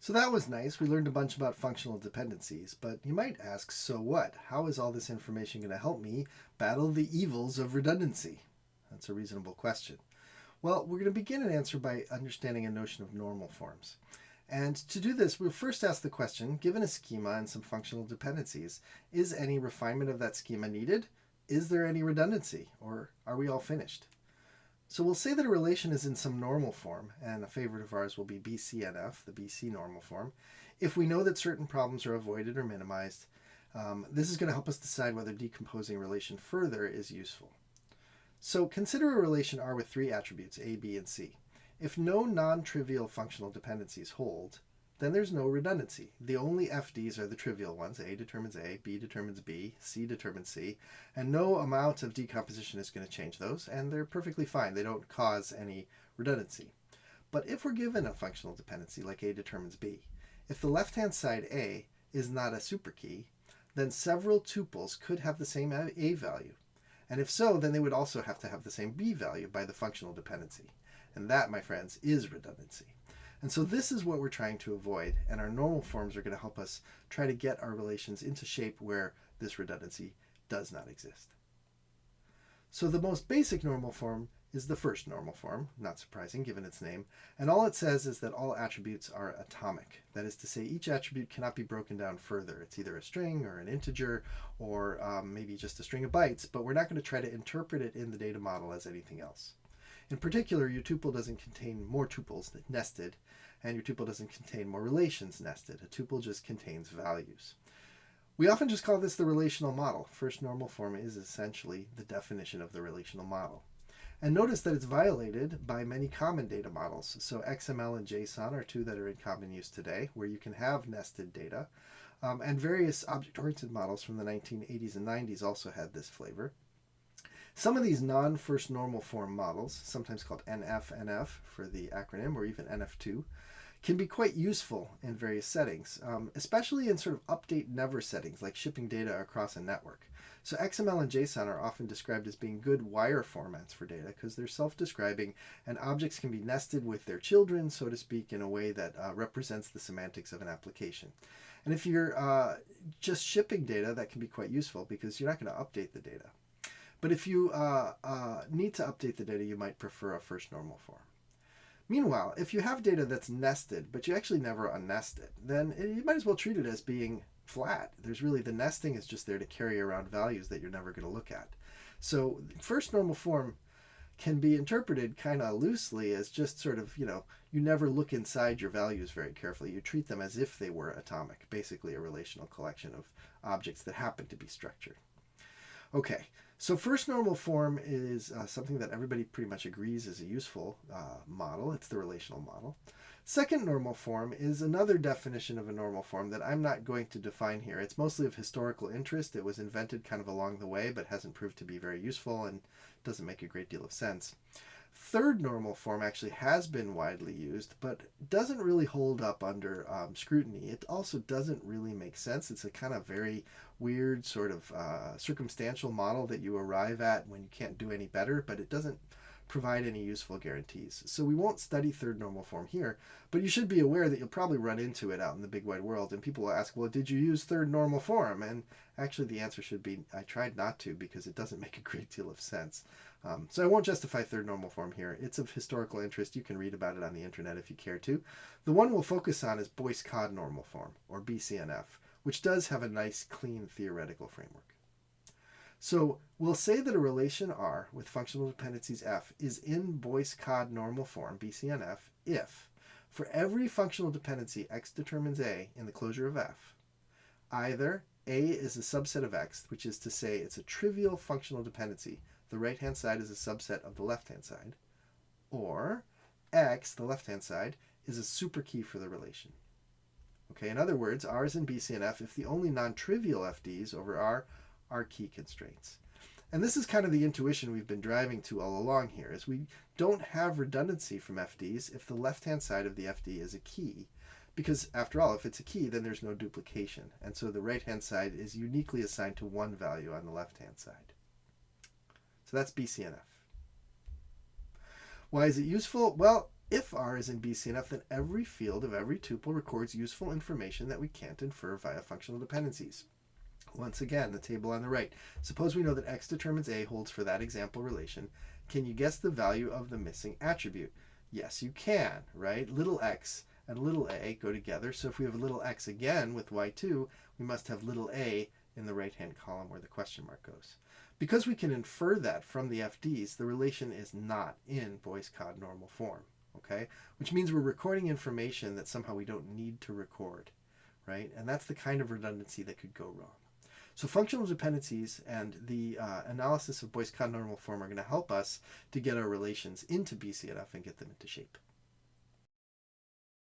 So that was nice. We learned a bunch about functional dependencies, but you might ask, so what? How is all this information going to help me battle the evils of redundancy? That's a reasonable question. Well, we're going to begin and answer by understanding a notion of normal forms. And to do this, we'll first ask the question, given a schema and some functional dependencies, is any refinement of that schema needed? Is there any redundancy? Or are we all finished? So we'll say that a relation is in some normal form, and a favorite of ours will be BCNF, the BC normal form, if we know that certain problems are avoided or minimized. This is going to help us decide whether decomposing a relation further is useful. So consider a relation R with three attributes, A, B, and C. If no non-trivial functional dependencies hold, then there's no redundancy. The only FDs are the trivial ones. A determines A, B determines B, C determines C, and no amount of decomposition is going to change those, and they're perfectly fine. They don't cause any redundancy. But if we're given a functional dependency like A determines B, if the left-hand side A is not a superkey, then several tuples could have the same A value. And if so, then they would also have to have the same B value by the functional dependency. And that, my friends, is redundancy. And so this is what we're trying to avoid, and our normal forms are going to help us try to get our relations into shape where this redundancy does not exist. So the most basic normal form is the first normal form, not surprising given its name, and all it says is that all attributes are atomic. That is to say, each attribute cannot be broken down further. It's either a string or an integer or maybe just a string of bytes, but we're not going to try to interpret it in the data model as anything else. In particular, your tuple doesn't contain more tuples nested, and your tuple doesn't contain more relations nested. A tuple just contains values. We often just call this the relational model. First normal form is essentially the definition of the relational model. And notice that it's violated by many common data models. So XML and JSON are two that are in common use today, where you can have nested data. And various object-oriented models from the 1980s and 90s also had this flavor. Some of these non-first normal form models, sometimes called NF for the acronym, or even NF2, can be quite useful in various settings, especially in sort of update never settings, like shipping data across a network. So XML and JSON are often described as being good wire formats for data because they're self-describing, and objects can be nested with their children, so to speak, in a way that represents the semantics of an application. And if you're just shipping data, that can be quite useful because you're not going to update the data. But if you need to update the data, you might prefer a first normal form. Meanwhile, if you have data that's nested, but you actually never unnest it, then you might as well treat it as being flat. There's really, the nesting is just there to carry around values that you're never going to look at. So first normal form can be interpreted kind of loosely as just sort of, you never look inside your values very carefully. You treat them as if they were atomic, basically a relational collection of objects that happen to be structured. Okay, so first normal form is something that everybody pretty much agrees is a useful model. It's the relational model. Second normal form is another definition of a normal form that I'm not going to define here. It's mostly of historical interest. It was invented kind of along the way, but hasn't proved to be very useful and doesn't make a great deal of sense. Third normal form actually has been widely used, but doesn't really hold up under scrutiny. It also doesn't really make sense. It's a kind of very weird sort of circumstantial model that you arrive at when you can't do any better, but it doesn't provide any useful guarantees. So we won't study third normal form here, but you should be aware that you'll probably run into it out in the big wide world, and people will ask, well, did you use third normal form? And actually the answer should be, I tried not to because it doesn't make a great deal of sense. So I won't justify third normal form here. It's of historical interest. You can read about it on the internet if you care to. The one we'll focus on is Boyce-Codd normal form, or BCNF, which does have a nice, clean theoretical framework. So we'll say that a relation R with functional dependencies F is in Boyce-Codd normal form, BCNF, if for every functional dependency X determines A in the closure of F, either A is a subset of X, which is to say it's a trivial functional dependency, the right-hand side is a subset of the left-hand side, or X, the left-hand side, is a superkey for the relation. Okay, in other words, R is in BCNF if the only non-trivial FDs over R are key constraints. And this is kind of the intuition we've been driving to all along here, is we don't have redundancy from FDs if the left-hand side of the FD is a key. Because after all, if it's a key, then there's no duplication. And so the right-hand side is uniquely assigned to one value on the left-hand side. So that's BCNF. Why is it useful? Well, If R is in BCNF, then every field of every tuple records useful information that we can't infer via functional dependencies. Once again, the table on the right. Suppose we know that X determines A holds for that example relation. Can you guess the value of the missing attribute? Yes, you can, right? Little x and little a go together. So if we have little x again with y2, we must have little a in the right-hand column where the question mark goes. Because we can infer that from the FDs, the relation is not in Boyce-Codd normal form, okay? Which means we're recording information that somehow we don't need to record, right? And that's the kind of redundancy that could go wrong. So functional dependencies and the analysis of Boyce-Codd normal form are going to help us to get our relations into BCNF and get them into shape.